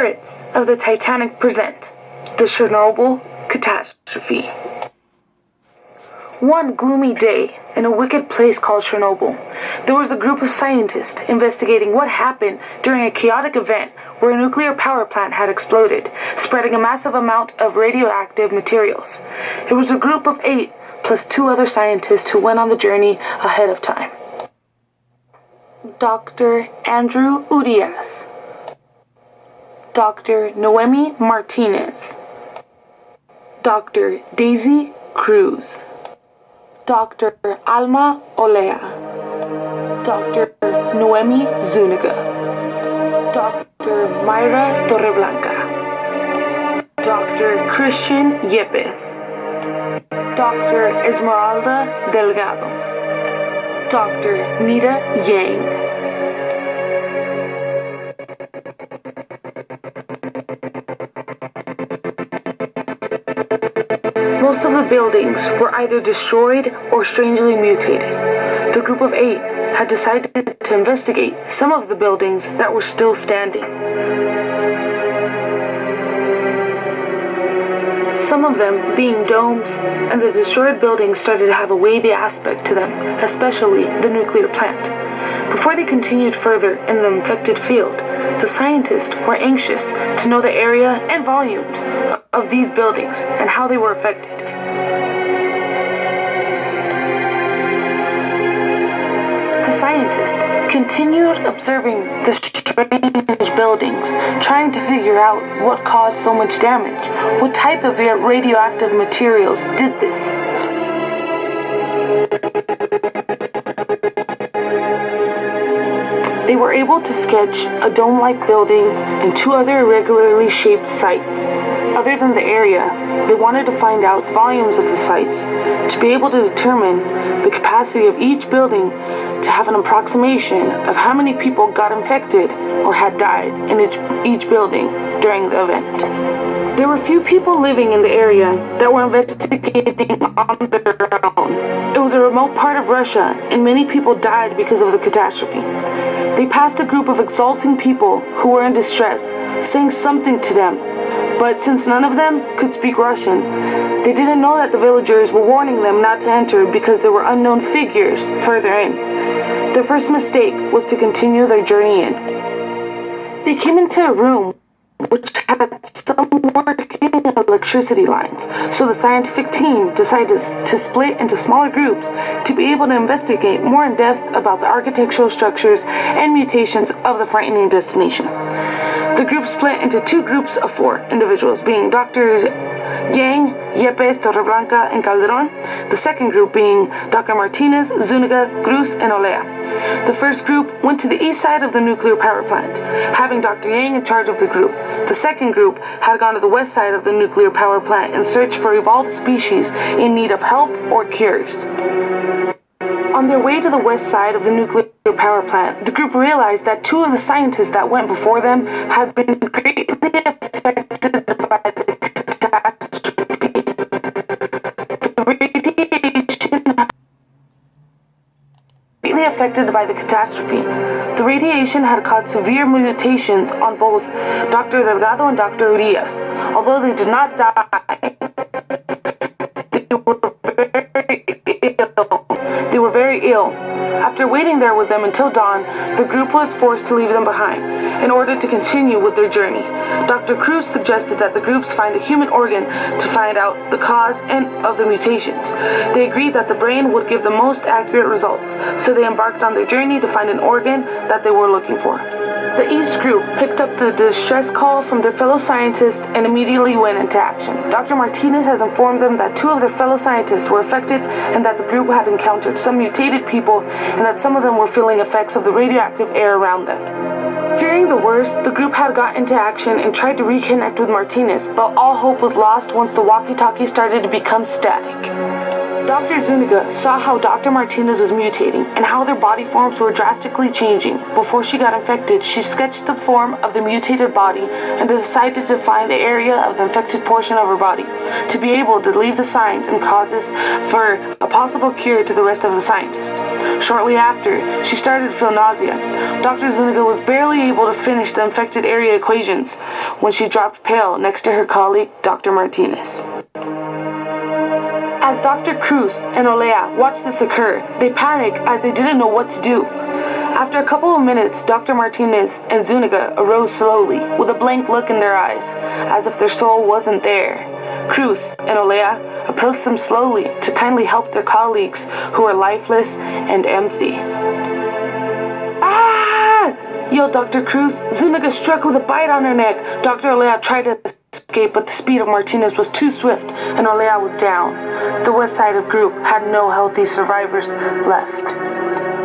Pirates of the Titanic present the Chernobyl Catastrophe. One gloomy day in a wicked place called Chernobyl, there was a group of scientists investigating what happened during a chaotic event where a nuclear power plant had exploded, spreading a massive amount of radioactive materials. It was a group of 8 plus 2 other scientists who went on the journey ahead of time. Dr. Andrew Urias, Dr. Noemi Martinez, Dr. Daisy Cruz, Dr. Alma Olea, Dr. Noemi Zuniga, Dr. Mayra Torreblanca, Dr. Christian Yepes, Dr. Esmeralda Delgado, Dr. Nita Yang. Most of the buildings were either destroyed or strangely mutated. The group of 8 had decided to investigate some of the buildings that were still standing. Some of them being domes, and the destroyed buildings started to have a wavy aspect to them, especially the nuclear plant. Before they continued further in the infected field, the scientists were anxious to know the area and volumes of these buildings and how they were affected. The scientists continued observing the strange buildings, trying to figure out what caused so much damage. What type of radioactive materials did this? They were able to sketch a dome-like building and 2 other irregularly shaped sites. Other than the area, they wanted to find out volumes of the sites to be able to determine the capacity of each building to have an approximation of how many people got infected or had died in each building during the event. There were few people living in the area that were investigating on their own. It was a remote part of Russia, and many people died because of the catastrophe. They passed a group of exulting people who were in distress, saying something to them, but since none of them could speak Russian, they didn't know that the villagers were warning them not to enter because there were unknown figures further in. Their first mistake was to continue their journey in. They came into a room which had some working electricity lines, so the scientific team decided to split into smaller groups to be able to investigate more in depth about the architectural structures and mutations of the frightening destination. The group split into 2 groups of 4 individuals, being Drs. Yang, Yepes, Torreblanca, and Calderon. The second group being Dr. Martinez, Zuniga, Cruz, and Olea. The first group went to the east side of the nuclear power plant, having Dr. Yang in charge of the group. The second group had gone to the west side of the nuclear power plant in search for evolved species in need of help or cures. On their way to the west side of the nuclear power plant, the group realized that 2 of the scientists that went before them had been greatly affected by the catastrophe. The radiation had caused severe mutations on both Dr. Delgado and Dr. Urias. Although they did not die, they were very ill. After waiting there with them until dawn, the group was forced to leave them behind in order to continue with their journey. Dr. Cruz suggested that the groups find a human organ to find out the cause of the mutations. They agreed that the brain would give the most accurate results, so they embarked on their journey to find an organ that they were looking for. The East group picked up the distress call from their fellow scientists and immediately went into action. Dr. Martinez has informed them that 2 of their fellow scientists were affected and that the group had encountered some mutated people and that some of them were feeling effects of the radioactive air around them. Fearing the worst, the group had got into action and tried to reconnect with Martinez, but all hope was lost once the walkie-talkie started to become static. Dr. Zuniga saw how Dr. Martinez was mutating and how their body forms were drastically changing. Before she got infected, she sketched the form of the mutated body and decided to find the area of the infected portion of her body to be able to leave the signs and causes for a possible cure to the rest of the scientists. Shortly after, she started to feel nausea. Dr. Zuniga was barely able to finish the infected area equations when she dropped pale next to her colleague, Dr. Martinez. As Dr. Cruz and Olea watched this occur, they panicked as they didn't know what to do. After a couple of minutes, Dr. Martinez and Zuniga arose slowly, with a blank look in their eyes, as if their soul wasn't there. Cruz and Olea approached them slowly to kindly help their colleagues who were lifeless and empty. "Ah!" yelled Dr. Cruz. Zuniga struck with a bite on her neck. Dr. Olea tried to escape, but the speed of Martinez was too swift, and Olea was down. The West Side of group had no healthy survivors left.